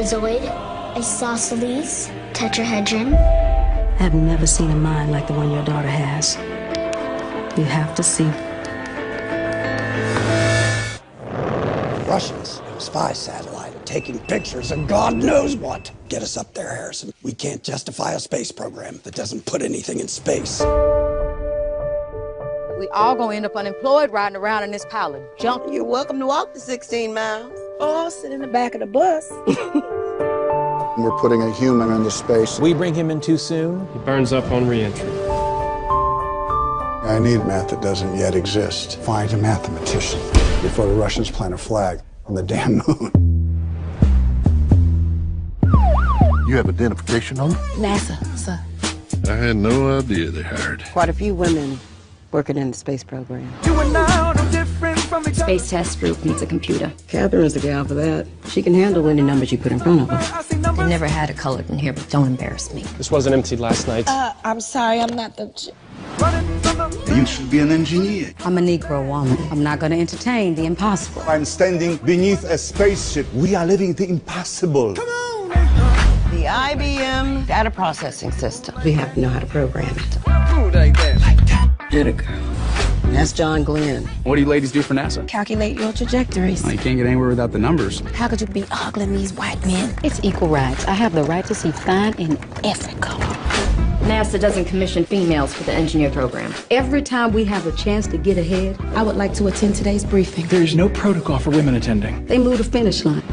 trapezoid, isosceles, tetrahedron. I've never seen a mind like the one your daughter has. You have to see. Russians have a spy satellite taking pictures of God knows what. Get us up there, Harrison. We can't justify a space program that doesn't put anything in space. We all gonna end up unemployed riding around in this pile of junk. You're welcome to walk the 16 miles. Or sit in the back of the bus. We're putting a human into space. We bring him in too soon, he burns up on re-entry. I need math that doesn't yet exist. Find a mathematician before the Russians plant a flag on the damn moon. You have identification on it? NASA, sir. I had no idea they hired. Quite a few women working in the space program. Space Test Group needs a computer. Catherine's the gal for that. She can handle any numbers you put in front of her. They never had a colored in here, but don't embarrass me. This wasn't emptied last night. I'm sorry, I'm not the... You should be an engineer. I'm a Negro woman. I'm not going to entertain the impossible. I'm standing beneath a spaceship. We are living the impossible. The IBM data processing system. We have to know how to program it. Ooh, like that. Get it, girl. That's John Glenn. What do you ladies do for NASA? Calculate your trajectories. You can't get anywhere without the numbers. How could you be ogling these white men? It's equal rights. I have the right to see fine in every color. NASA doesn't commission females for the engineer program. Every time we have a chance to get ahead, I would like to attend today's briefing. There's no protocol for women attending. they move the finish line.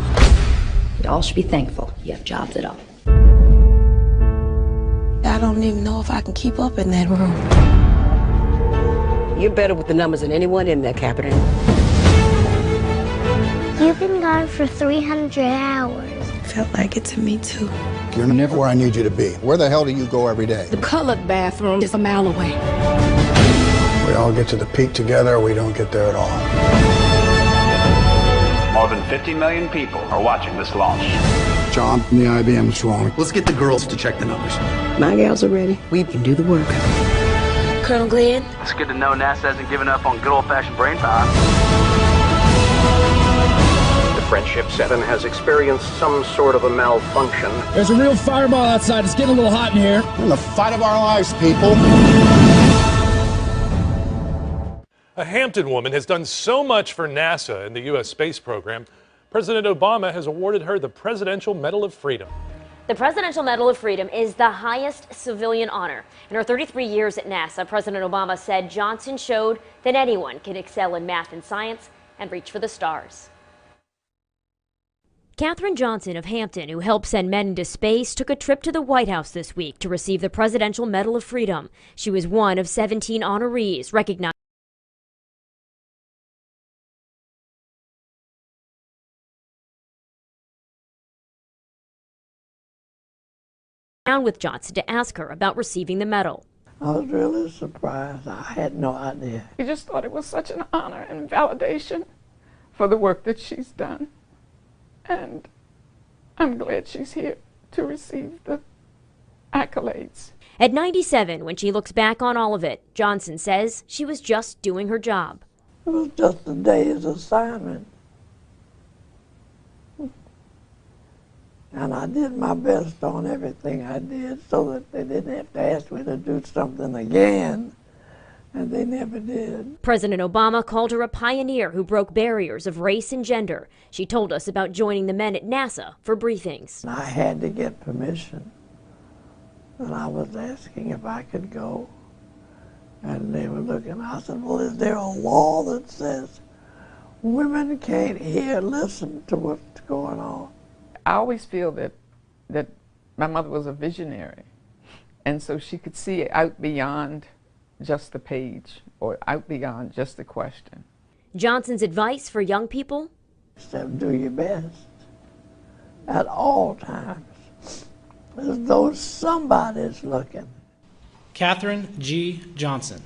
You all should be thankful you have jobs at all. I don't even know if I can keep up in that room. You're better with the numbers than anyone in there, Catherine. You've been gone for 300 hours. Felt like it to me, too. You're never where I need you to be. Where the hell do you go every day? The colored bathroom is a mile away. We all get to the peak together, or we don't get there at all. More than 50 million people are watching this launch. John, the IBM's wrong. Let's get the girls to check the numbers. My gals are ready. We can do the work. Colonel Glenn? It's good to know NASA hasn't given up on good old-fashioned brain power. The Friendship 7 has experienced some sort of a malfunction. There's a real fireball outside. It's getting a little hot in here. We're in the fight of our lives, people. A Hampton woman has done so much for NASA and the U.S. space program. President Obama has awarded her the Presidential Medal of Freedom. The Presidential Medal of Freedom is the highest civilian honor. In her 33 years at NASA, President Obama said Johnson showed that anyone can excel in math and science and reach for the stars. Katherine Johnson of Hampton, who helped send men into space, took a trip to the White House this week to receive the Presidential Medal of Freedom. She was one of 17 honorees recognized with Johnson to ask her about receiving the medal. I was really surprised. I had no idea. We just thought it was such an honor and validation for the work that she's done. And I'm glad she's here to receive the accolades. At 97, when she looks back on all of it, Johnson says she was just doing her job. It was just a day's assignment. And I did my best on everything I did so that they didn't have to ask me to do something again. And they never did. President Obama called her a pioneer who broke barriers of race and gender. She told us about joining the men at NASA for briefings. I had to get permission. And I was asking if I could go. And they were looking. I said, well, is there a law that says women can't hear, listen to what's going on? I always feel that my mother was a visionary, and so she could see out beyond just the page or out beyond just the question. Johnson's advice for young people? So do your best at all times, as though somebody's looking. Katherine G. Johnson.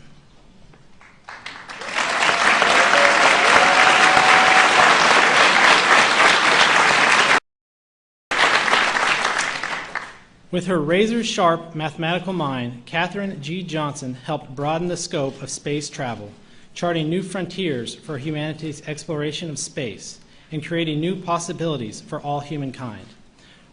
With her razor-sharp mathematical mind, Katherine G. Johnson helped broaden the scope of space travel, charting new frontiers for humanity's exploration of space and creating new possibilities for all humankind.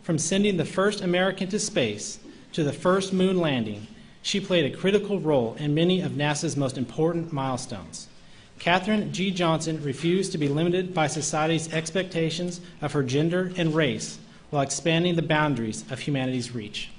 From sending the first American to space to the first moon landing, she played a critical role in many of NASA's most important milestones. Katherine G. Johnson refused to be limited by society's expectations of her gender and race while expanding the boundaries of humanity's reach.